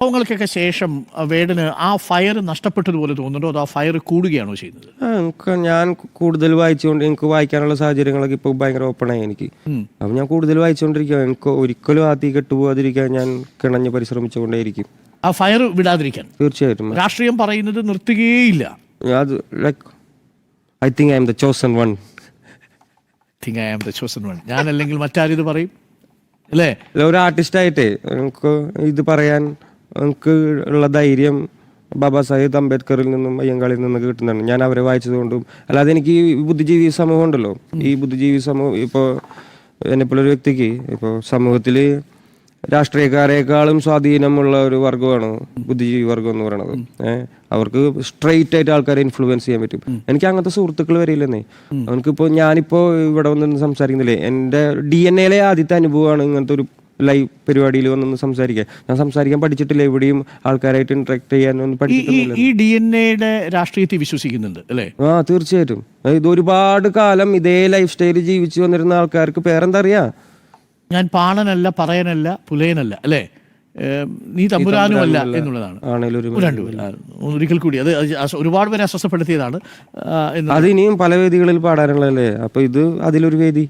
സംഭവങ്ങൾക്കൊക്കെ ശേഷം വേടന് ആ ഫയർ നഷ്ടപ്പെട്ടതുപോലെ തോന്നുന്നുണ്ടോ അതോ ആ ഫയർ കൂടുകയാണോ ചെയ്യുന്നത്? ഞാൻ കൂടുതൽ വായിച്ചുകൊണ്ട് എനിക്ക് വായിക്കാനുള്ള സാഹചര്യങ്ങളൊക്കെ ഇപ്പോൾ ഭയങ്കര ഓപ്പണായി എനിക്ക്. അപ്പം ഞാൻ കൂടുതൽ വായിച്ചുകൊണ്ടിരിക്കുക. എനിക്ക് ഒരിക്കലും ആ തീ കെട്ടുപോകാതിരിക്കാൻ ഞാൻ കിണഞ്ഞ് പരിശ്രമിച്ചുകൊണ്ടേയിരിക്കും. ആ ഫയർ വിടാതിരിക്കാൻ തീർച്ചയായിട്ടും. രാഷ്ട്രീയം പറയുന്നത് നിർത്തുകയില്ല. അത് like I think I'm the chosen one. Think I am the chosen one. ഞാനല്ലെങ്കിൽ മറ്റാരും ഇത് പറയും അല്ലേ? ഒരു ആർട്ടിസ്റ്റായിട്ടേ എനിക്ക് ഇത് പറയാൻ എനിക്ക് ഉള്ള ധൈര്യം ബാബാ സാഹിബ് അംബേദ്കറിൽ നിന്നും അയ്യങ്കാളിൽ നിന്നും കിട്ടുന്നതാണ്. ഞാൻ അവരെ വായിച്ചതുകൊണ്ടും. അല്ലാതെ എനിക്ക് ഈ ബുദ്ധിജീവി സമൂഹം ഉണ്ടല്ലോ, ഈ ബുദ്ധിജീവി സമൂഹം ഇപ്പോൾ എന്നെപ്പോലൊരു വ്യക്തിക്ക് ഇപ്പോൾ സമൂഹത്തിൽ രാഷ്ട്രീയക്കാരേക്കാളും സ്വാധീനമുള്ള ഒരു വർഗ്ഗമാണ് ബുദ്ധിജീവി വർഗം എന്ന് പറയുന്നത്. അവർക്ക് സ്ട്രെയിറ്റ് ആയിട്ട് ആൾക്കാരെ ഇൻഫ്ലുവൻസ് ചെയ്യാൻ പറ്റും. എനിക്ക് അങ്ങനത്തെ സുഹൃത്തുക്കൾ വരില്ലെന്നേ. അവനക്കിപ്പോൾ ഞാനിപ്പോൾ ഇവിടെ വന്ന് സംസാരിക്കുന്നില്ലേ, എൻ്റെ DNA ആദ്യത്തെ അനുഭവമാണ് ഇങ്ങനത്തെ ഒരു ലൈവ് പരിപാടിയിൽ വന്നൊന്ന് സംസാരിക്കാൻ. ഞാൻ സംസാരിക്കാൻ പഠിച്ചിട്ടില്ല, എവിടെയും ആൾക്കാരായിട്ട് ഇന്ററാക്ട് ചെയ്യാനൊന്നും പഠിച്ചിട്ടില്ല. ഈ DNA രാഷ്ട്രീയത്തെ വിശ്വസിക്കുന്നുണ്ട് അല്ലേ? തീർച്ചയായിട്ടും. ഇത് ഒരുപാട് കാലം ഇതേ ലൈഫ് സ്റ്റൈല് ജീവിച്ചു വന്നിരുന്ന ആൾക്കാർക്ക് പേരെന്താ അറിയാ? ഞാൻ പാണനല്ല, പറയനല്ല, പുലയനല്ല അല്ലേ, നീ തമ്പുരാനുമല്ല എന്നുള്ളതാണ്. ഒരിക്കൽ കൂടി അത് ഒരുപാട് പേരെ അസ്വസ്ഥപ്പെടുത്തിയതാണ്. അത് ഇനിയും പല വേദികളിൽ പാടാനുള്ളതല്ലേ. അപ്പൊ ഇത് അതിലൊരു വേദി.